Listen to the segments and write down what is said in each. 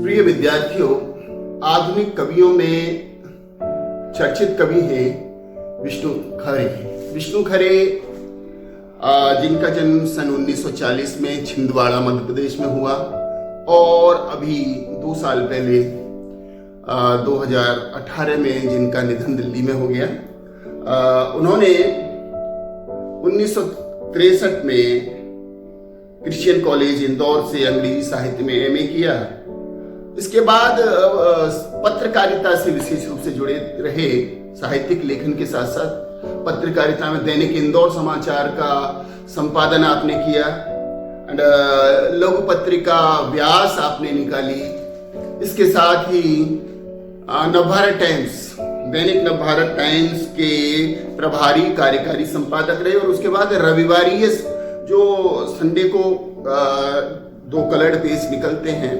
प्रिय विद्यार्थियों, आधुनिक कवियों में चर्चित कवि हैं विष्णु खरे। विष्णु खरे जिनका जन्म सन 1940 में छिंदवाड़ा मध्य प्रदेश में हुआ और अभी 2 साल पहले 2018 में जिनका निधन दिल्ली में हो गया। उन्होंने 1963 में क्रिश्चियन कॉलेज इंदौर से अंग्रेजी साहित्य में एमए किया। इसके बाद पत्रकारिता से विशेष रूप से जुड़े रहे। साहित्यिक लेखन के साथ साथ पत्रकारिता में दैनिक इंदौर समाचार का संपादन आपने किया, लघु पत्रिका व्यास आपने निकाली। इसके साथ ही नवभारत टाइम्स, दैनिक नवभारत टाइम्स के प्रभारी कार्यकारी संपादक रहे और उसके बाद रविवारी जो संडे को 2 कलर्ड पेज निकलते हैं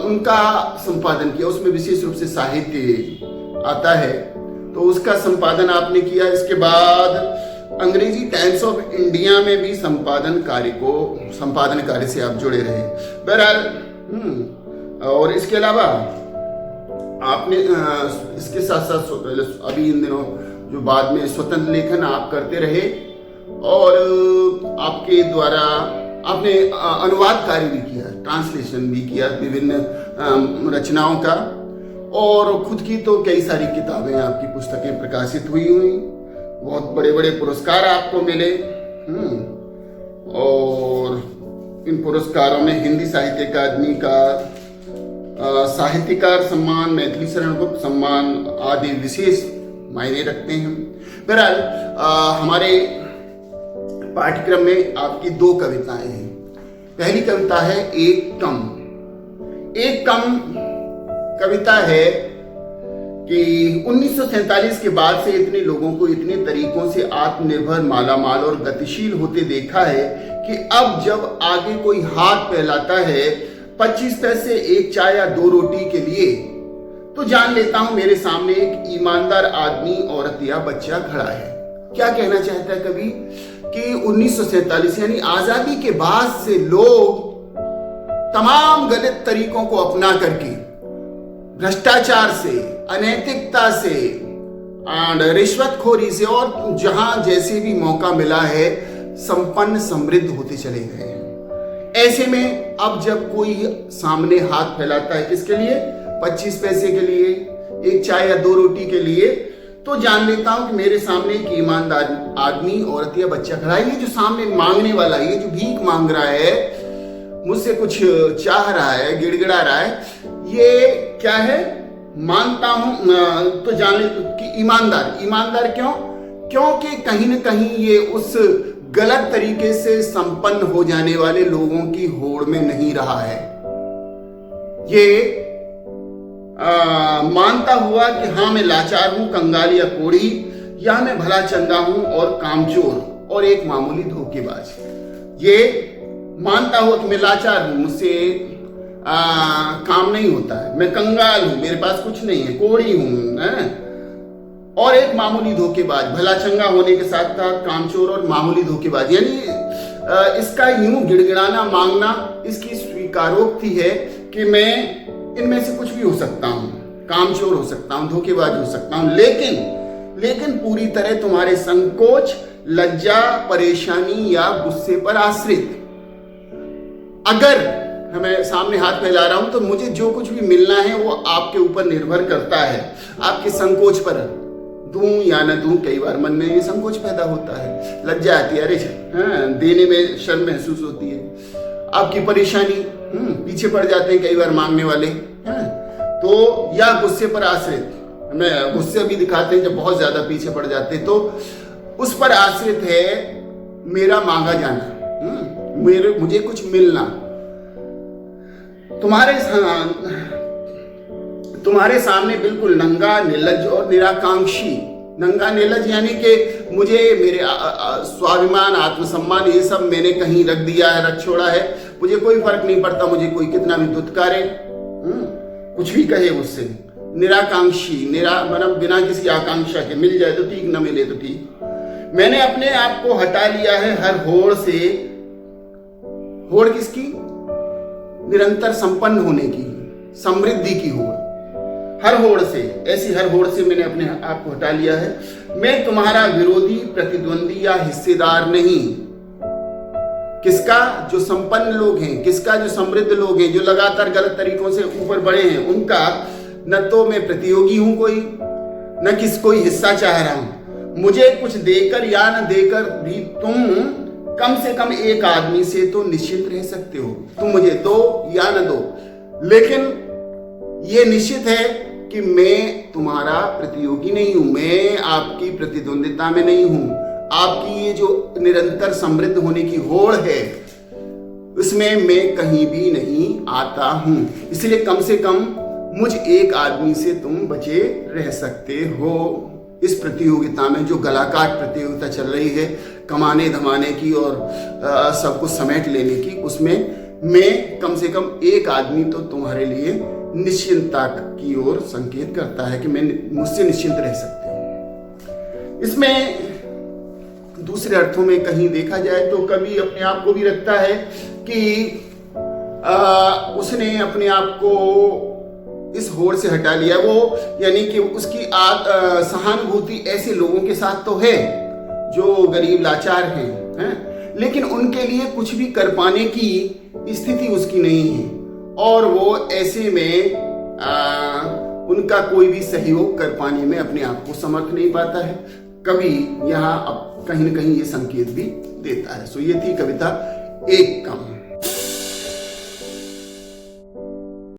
उनका संपादन किया। उसमें विशेष रूप से साहित्य आता है तो उसका संपादन आपने किया। इसके बाद अंग्रेजी टाइम्स ऑफ इंडिया में भी संपादन कार्य से आप जुड़े रहे। बहरहाल और इसके अलावा आपने इसके साथ साथ अभी इन दिनों जो बाद में स्वतंत्र लेखन आप करते रहे और आपके द्वारा आपने अनुवाद कार्य भी किया, ट्रांसलेशन भी किया विभिन्न रचनाओं का, और खुद की तो कई सारी किताबें, आपकी पुस्तकें प्रकाशित हुई, बहुत बड़े बड़े पुरस्कार आपको मिले। और इन पुरस्कारों में हिंदी साहित्य अकादमी का साहित्यकार सम्मान, मैथिली शरण गुप्त सम्मान आदि विशेष मायने रखते हैं। बहरहाल हमारे पाठ्यक्रम में आपकी 2 कविताएं हैं। पहली कविता है एक कम। एक कम कविता है कि 1947 के बाद से इतने लोगों को इतने तरीकों से आत्मनिर्भर, मालामाल और गतिशील होते देखा है कि अब जब आगे कोई हाथ फैलाता है 25 पैसे, 1 चाय या 2 रोटी के लिए, तो जान लेता हूं मेरे सामने एक ईमानदार आदमी, औरत या बच्चा खड़ा है। क्या कहना चाहता है कवि कि 1947 यानी आजादी के बाद से लोग तमाम गलत तरीकों को अपना करके, भ्रष्टाचार से, अनैतिकता से, रिश्वतखोरी से और जहां जैसे भी मौका मिला है संपन्न समृद्ध होते चले गए हैं। ऐसे में अब जब कोई सामने हाथ फैलाता है किसके लिए, 25 पैसे के लिए, 1 चाय या 2 रोटी के लिए, तो जान लेता हूं कि मेरे सामने एक ईमानदार आदमी, औरत या बच्चा खड़ा है। ये जो सामने मांगने वाला है, ये जो भीख मांग रहा है, मुझसे कुछ चाह रहा है, गिड़गिड़ा रहा है, ये क्या है, मानता हूं तो जान ले कि ईमानदार क्यों? क्योंकि कहीं ना कहीं ये उस गलत तरीके से संपन्न हो जाने वाले लोगों की होड़ में नहीं रहा है। ये मानता हुआ कि हाँ मैं लाचार हूं, कंगाल या कोढ़ी, या मैं भला चंगा हूं और कामचोर और एक मामूली धोखेबाज। ये मानता हुआ कि मैं लाचार हूं, मुझसे काम नहीं होता है, मैं कंगाल हूं, मेरे पास कुछ नहीं है, कोढ़ी हूं, और एक मामूली धोखेबाज। भला चंगा होने के साथ साथ कामचोर और मामूली धोखेबाज, यानी इसका यूं गिड़गिड़ाना, मांगना, इसकी स्वीकारोक्ति है कि मैं इनमें से कुछ भी हो सकता हूं, कामचोर हो सकता हूं, धोखेबाज हो सकता हूं, लेकिन पूरी तरह तुम्हारे संकोच, लज्जा, परेशानी या गुस्से पर आश्रित। अगर मैं सामने हाथ फैला रहा हूं तो मुझे जो कुछ भी मिलना है वो आपके ऊपर निर्भर करता है, आपके संकोच पर, दूं या न दूं। कई बार मन में ये संकोच पैदा होता है, लज्जा आती है, अरे देने में शर्म महसूस होती है। आपकी परेशानी, पीछे पड़ जाते हैं कई बार मांगने वाले, तो या गुस्से पर आश्रित, मैं गुस्से भी दिखाते हैं जब बहुत ज्यादा पीछे पड़ जाते हैं, तो उस पर आश्रित है मेरा मांगा जाना, मुझे कुछ मिलना। तुम्हारे सामने बिल्कुल नंगा, निर्लज और निराकांक्षी। नंगा, निर्लज यानी कि मुझे मेरे स्वाभिमान, आत्मसम्मान, ये सब मैंने कहीं रख दिया है, रख छोड़ा है, मुझे कोई फर्क नहीं पड़ता, मुझे कोई कितना भी दुत्कारे, कुछ भी कहे मुझसे। निराकांक्षी, मतलब बिना किसी आकांक्षा के, मिल जाए तो ठीक, न मिले तो ठीक। मैंने अपने आप को हटा लिया है हर होड़ से होड़ किसकी? निरंतर संपन्न होने की, समृद्धि की होड़। हर होड़ से, ऐसी हर होड़ से मैंने अपने आप को हटा लिया है। मैं तुम्हारा विरोधी, प्रतिद्वंदी या हिस्सेदार नहीं। किसका? जो संपन्न लोग हैं, किसका? जो समृद्ध लोग हैं, जो लगातार गलत तरीकों से ऊपर बढ़े हैं, उनका न तो मैं प्रतियोगी हूं कोई, न कोई हिस्सा चाह रहा हूं। मुझे कुछ देकर या न देकर भी तुम कम से कम एक आदमी से तो निश्चित रह सकते हो। तुम मुझे दो या न दो, लेकिन यह निश्चित है कि मैं तुम्हारा प्रतियोगी नहीं हूं, मैं आपकी प्रतिद्वंदिता में नहीं हूं। आपकी ये जो निरंतर समृद्ध होने की होड़ है, उसमें मैं कहीं भी नहीं आता हूं। इसलिए कम से कम मुझ एक आदमी से तुम बचे रह सकते हो। इस प्रतियोगिता में, जो गलाकाट प्रतियोगिता चल रही है कमाने धमाने की और सब कुछ समेट लेने की, उसमें मैं कम से कम एक आदमी तो तुम्हारे लिए निश्चिंतता की ओर संकेत करता है कि मैं मुझसे निश्चिंत रह सकते हो। इसमें दूसरे अर्थों में कहीं देखा जाए तो कभी अपने आप को भी रखता है कि उसने अपने आप को इस होड़ से हटा लिया। वो यानी कि उसकी सहानुभूति ऐसे लोगों के साथ तो है जो गरीब लाचार हैं, लेकिन उनके लिए कुछ भी कर पाने की स्थिति उसकी नहीं है, और वो ऐसे में उनका कोई भी सहयोग कर पाने में अपने आप को समर्थ नहीं पाता है। कभी यहाँ कहीं न कहीं ये संकेत भी देता है। सो ये थी कविता एक कम।